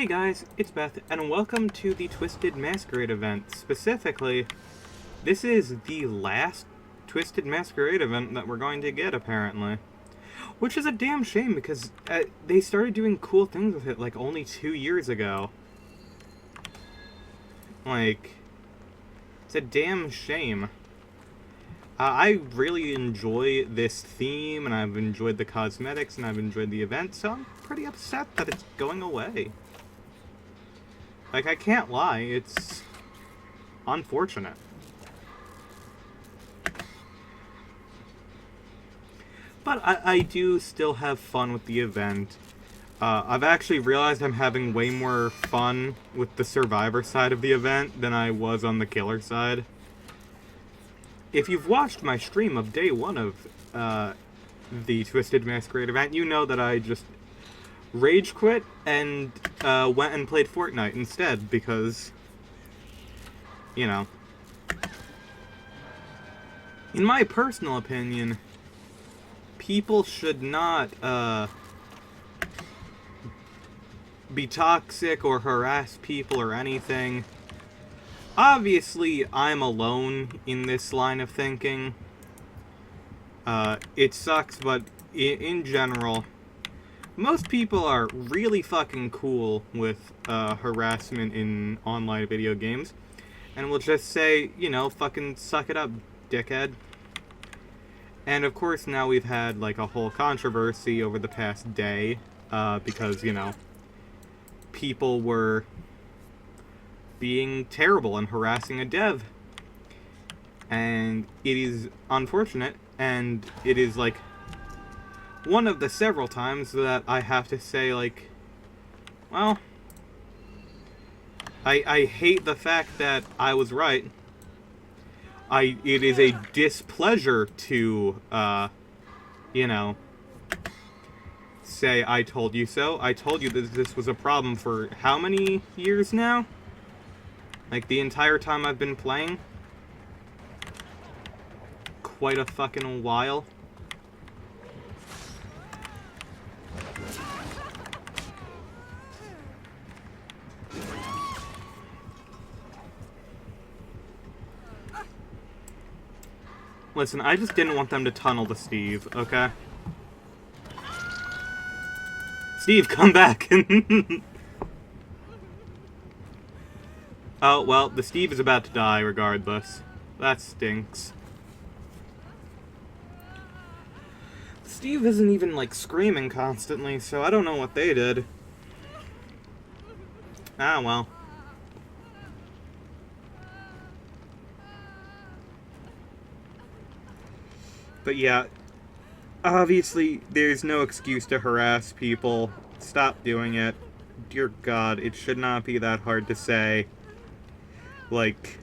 Hey guys, it's Beth, and welcome to the Twisted Masquerade event. Specifically, this is the last Twisted Masquerade event that we're going to get, apparently. Which is a damn shame, because they started doing cool things with it, like, only 2 years ago. Like, it's a damn shame. I really enjoy this theme, and I've enjoyed the cosmetics, and I've enjoyed the event, so I'm pretty upset that it's going away. Like, I can't lie, it's unfortunate. But I do still have fun with the event. I've actually realized I'm having way more fun with the survivor side of the event than I was on the killer side. If you've watched my stream of day one of the Twisted Masquerade event, you know that I just rage quit and went and played Fortnite instead because, you know, in my personal opinion, people should not be toxic or harass people or anything. Obviously, I'm alone in this line of thinking. It sucks, but in general, most people are really fucking cool with harassment in online video games. And will just say, you know, fucking suck it up, dickhead. And of course now we've had like a whole controversy over the past day, because, you know, people were being terrible and harassing a dev. And it is unfortunate, and it is like one of the several times that I have to say, like, well, I hate the fact that I was right. It is a displeasure to, you know, say I told you so. I told you that this was a problem for how many years now? Like, the entire time I've been playing? Quite a fucking while. Listen, I just didn't want them to tunnel to Steve, okay? Steve, come back! Oh, well, the Steve is about to die regardless. That stinks. Steve isn't even, like, screaming constantly, so I don't know what they did. Ah, well. But yeah, obviously, there's no excuse to harass people. Stop doing it. Dear God, it should not be that hard to say. Like,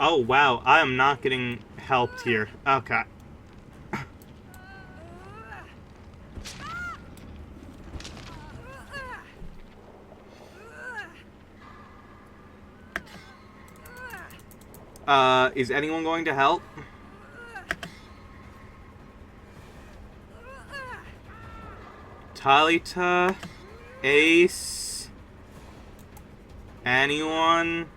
oh wow, I am not getting helped here. Okay. Is anyone going to help? Talita? Ace? Anyone?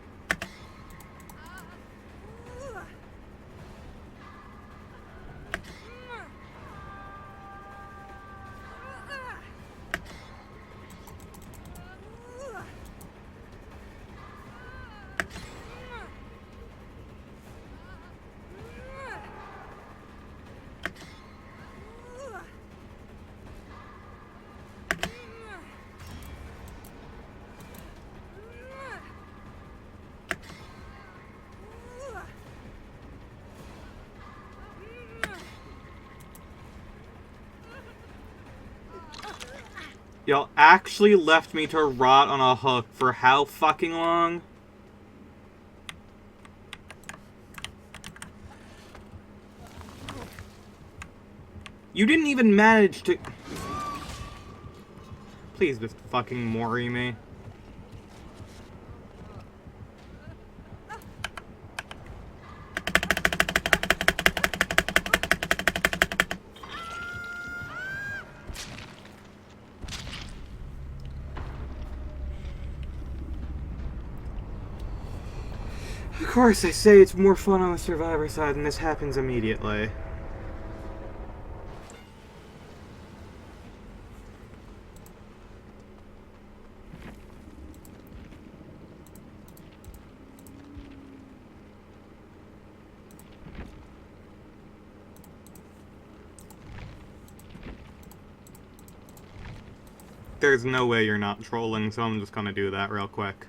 Y'all actually left me to rot on a hook for how fucking long? You didn't even manage to... Please just fucking Mori me. Of course, I say it's more fun on the Survivor side, and this happens immediately. There's no way you're not trolling, so I'm just gonna do that real quick.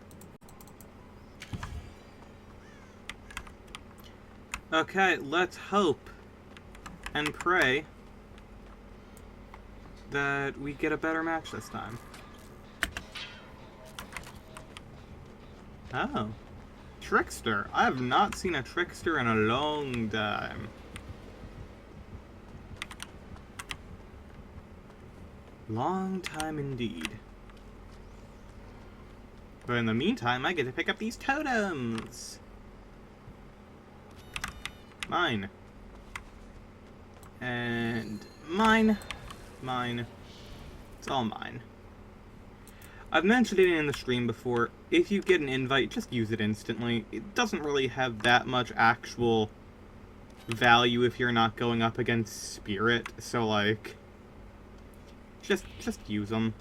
Okay, let's hope and pray that we get a better match this time. Oh. Trickster. I have not seen a Trickster in a long time. Long time indeed. But in the meantime, I get to pick up these totems! Mine. And mine. Mine. It's all mine. I've mentioned it in the stream before. If you get an invite, just use it instantly. It doesn't really have that much actual value if you're not going up against Spirit. So, like, just use them.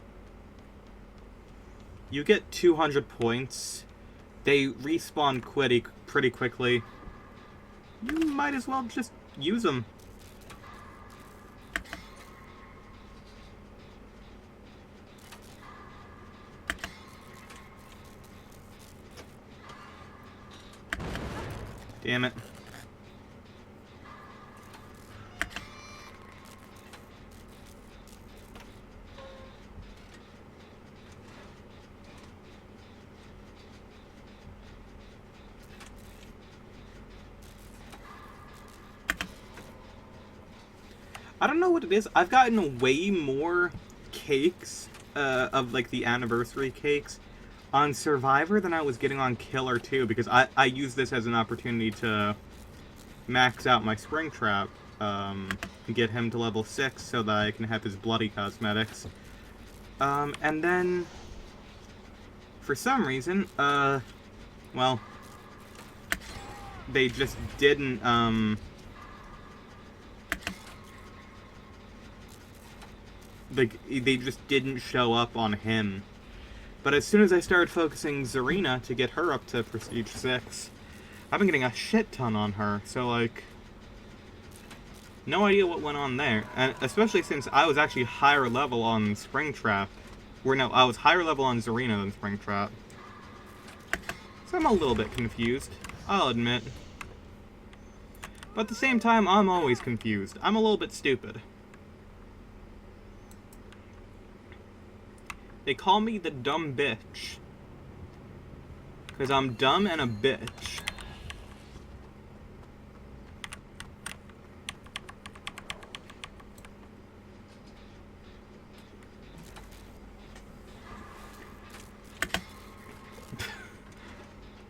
You get 200 points. They respawn pretty quickly. You might as well just use them. Damn it. I don't know what it is. I've gotten way more cakes, of like the anniversary cakes, on Survivor than I was getting on Killer 2, because I use this as an opportunity to max out my Springtrap, get him to level 6 so that I can have his bloody cosmetics. And then, for some reason, well, they just didn't, they just didn't show up on him. But as soon as I started focusing Zarina to get her up to Prestige 6, I've been getting a shit ton on her, so, like, no idea what went on there. And especially since I was actually higher level on Springtrap. I was higher level on Zarina than Springtrap. So I'm a little bit confused, I'll admit. But at the same time, I'm always confused. I'm a little bit stupid. They call me the dumb bitch. Because I'm dumb and a bitch.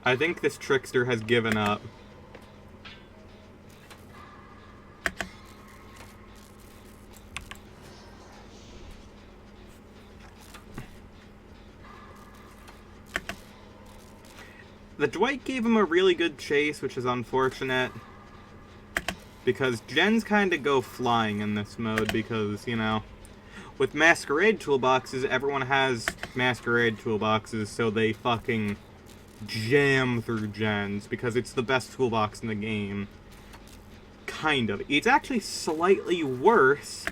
I think this trickster has given up. The Dwight gave him a really good chase, which is unfortunate. Because gens kinda go flying in this mode because, you know, with Masquerade toolboxes, everyone has Masquerade toolboxes, so they fucking jam through gens because it's the best toolbox in the game. Kind of. It's actually slightly worse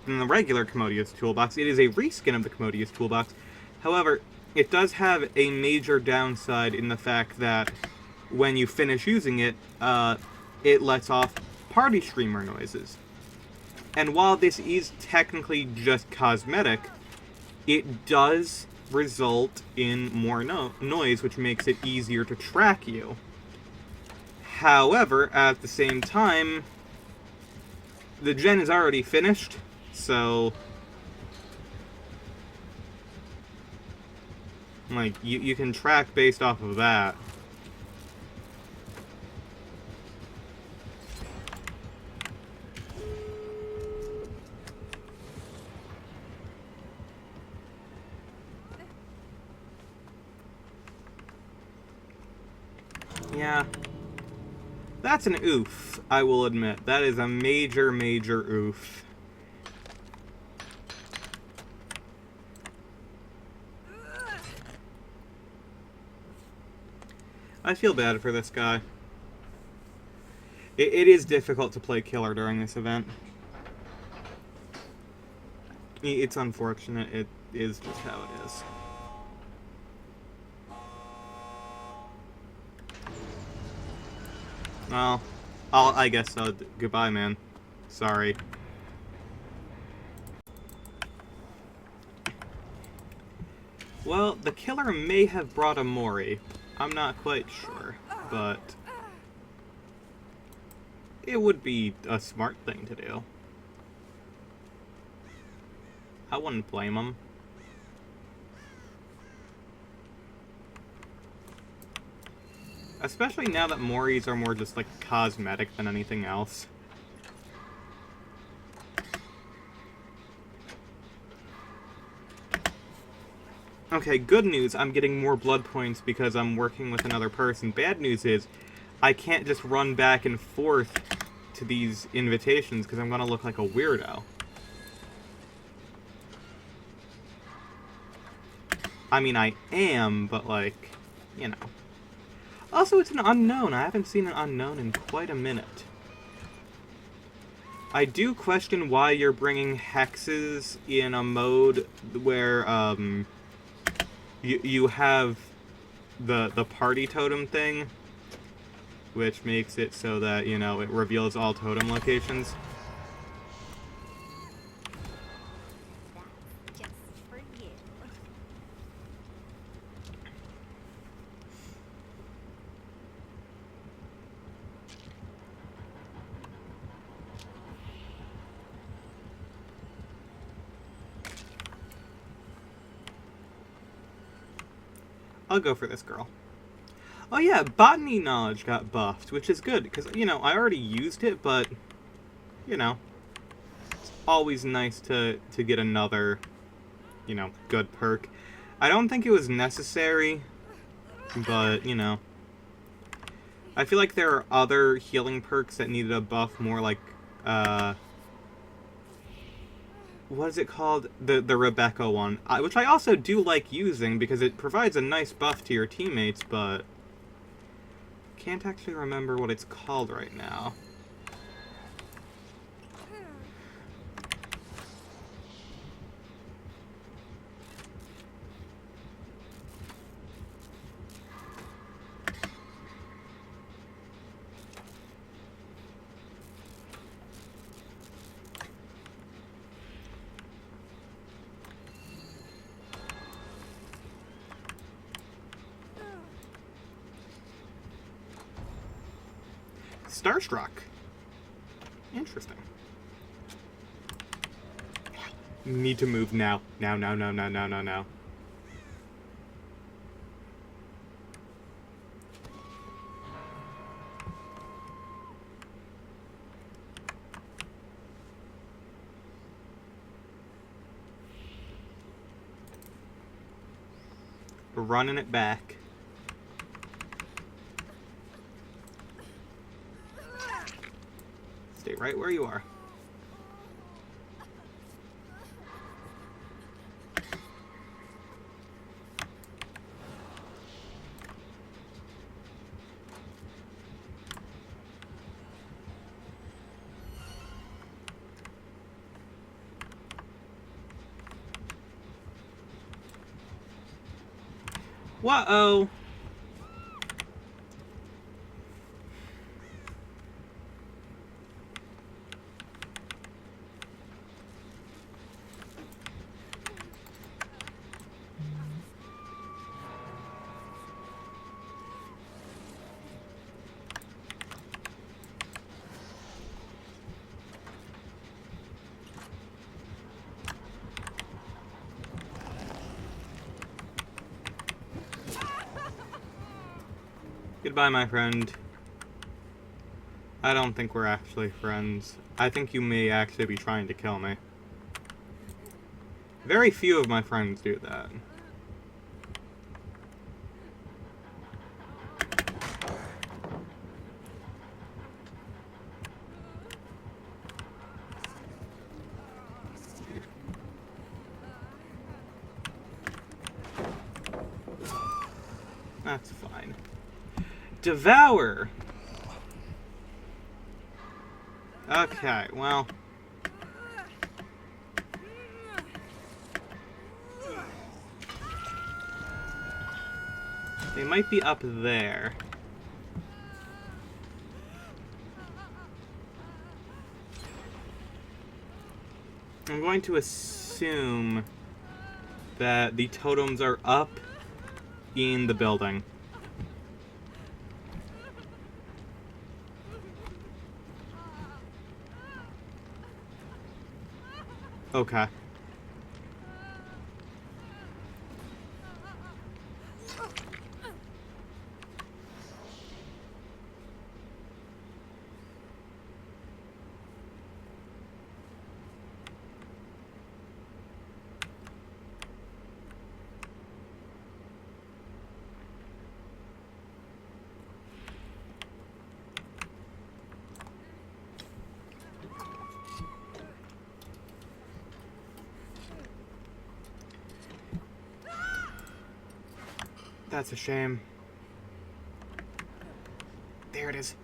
than the regular Commodious toolbox. It is a reskin of the Commodious toolbox. However, it does have a major downside in the fact that when you finish using it, it lets off party streamer noises. And while this is technically just cosmetic, it does result in more noise, which makes it easier to track you. However, at the same time, the gen is already finished, so like you can track based off of that. Yeah. That's an oof, I will admit. That is a major, major oof. I feel bad for this guy. It is difficult to play killer during this event. It's unfortunate. It is just how it is. Well, I guess so. Goodbye, man. Sorry. Well, the killer may have brought a Mori. I'm not quite sure, but it would be a smart thing to do. I wouldn't blame him. Especially now that Moris are more just like cosmetic than anything else. Okay, good news, I'm getting more blood points because I'm working with another person. Bad news is, I can't just run back and forth to these invitations because I'm gonna look like a weirdo. I mean, I am, but like, you know. Also, it's an unknown. I haven't seen an unknown in quite a minute. I do question why you're bringing hexes in a mode where, you have the party totem thing, which makes it so that, you know, it reveals all totem locations. That's just for you. I'll go for this girl. Oh yeah, botany knowledge got buffed, which is good, because, you know, I already used it, but, you know, it's always nice to get another, you know, good perk. I don't think it was necessary, but, you know, I feel like there are other healing perks that needed a buff more, like, what is it called? The Rebecca one, which I also do like using because it provides a nice buff to your teammates, but can't actually remember what it's called right now. Starstruck. Interesting. Need to move now. Now, now, now, now, now, now, now. Running it back. Stay right where you are. Whoa-oh. Goodbye, my friend. I don't think we're actually friends. I think you may actually be trying to kill me. Very few of my friends do that. That's fine. Devour! Okay, well... they might be up there. I'm going to assume that the totems are up in the building. Okay. That's a shame. There it is.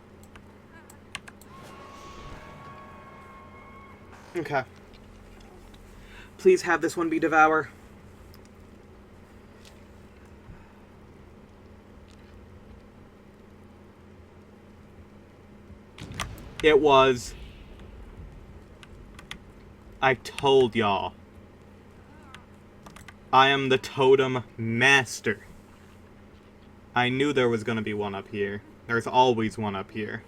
Okay. Please have this one be Devour. It was. I told y'all. I am the totem master. I knew there was gonna be one up here. There's always one up here.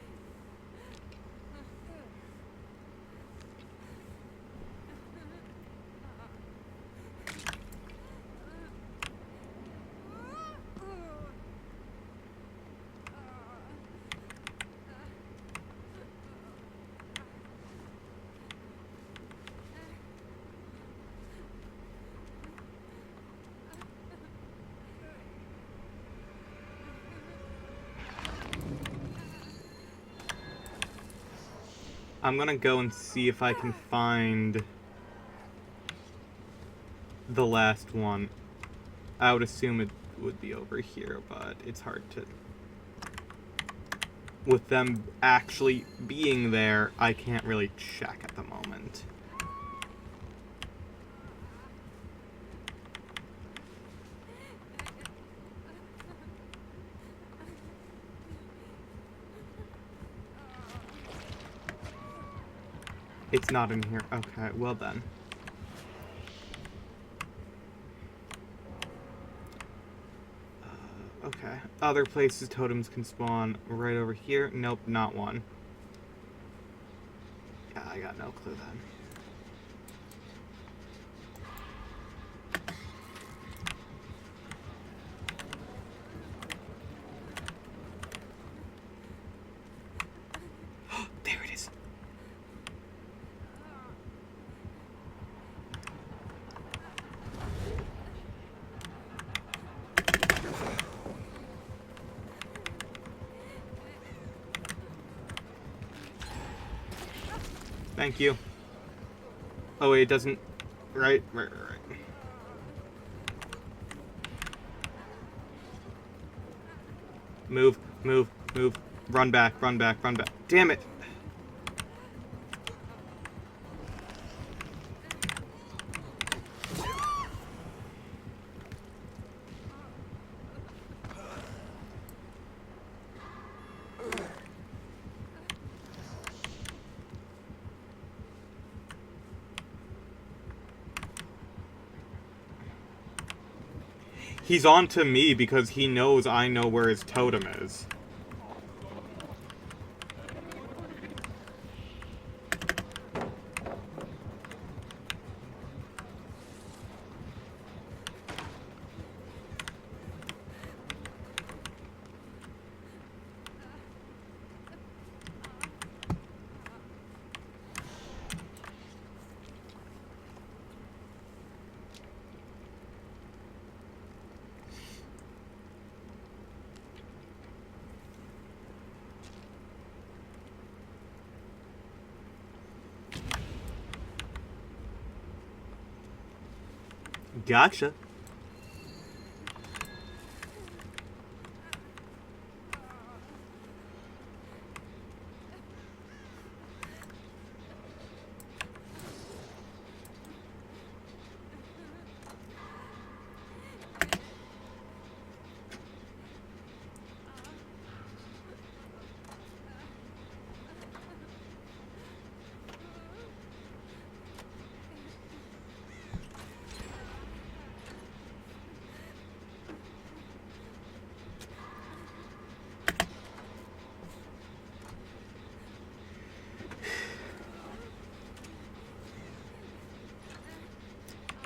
I'm gonna go and see if I can find the last one. I would assume it would be over here, but it's hard to... with them actually being there, I can't really check at the moment. It's not in here. Okay, well then. Okay. Other places totems can spawn right over here. Nope, not one. Yeah, I got no clue then. There it is. Thank you. Oh wait, it doesn't... Right. Move. Run back. Damn it! He's on to me because he knows I know where his totem is. Gotcha.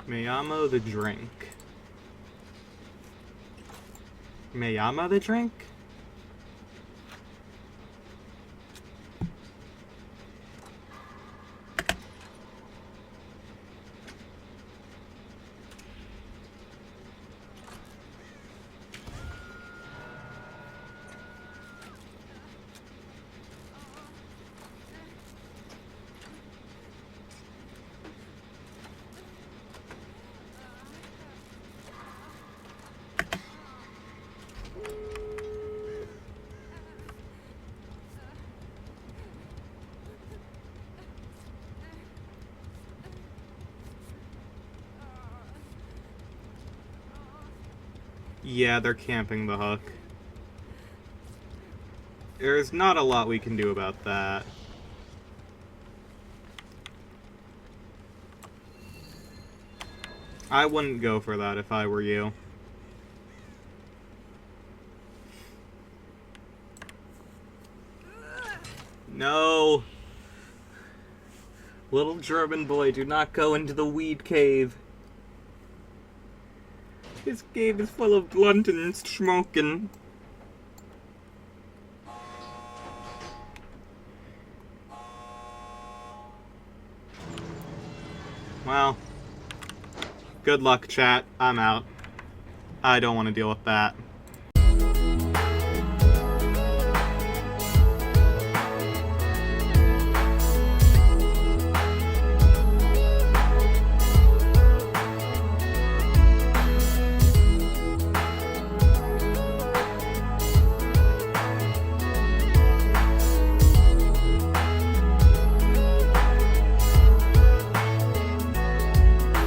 Mayamo the drink. Mayama the drink? Yeah, they're camping the hook. There's not a lot we can do about that. I wouldn't go for that if I were you. No! Little German boy, do not go into the weed cave. This cave is full of blunt and smoking. Well, good luck, chat. I'm out. I don't want to deal with that.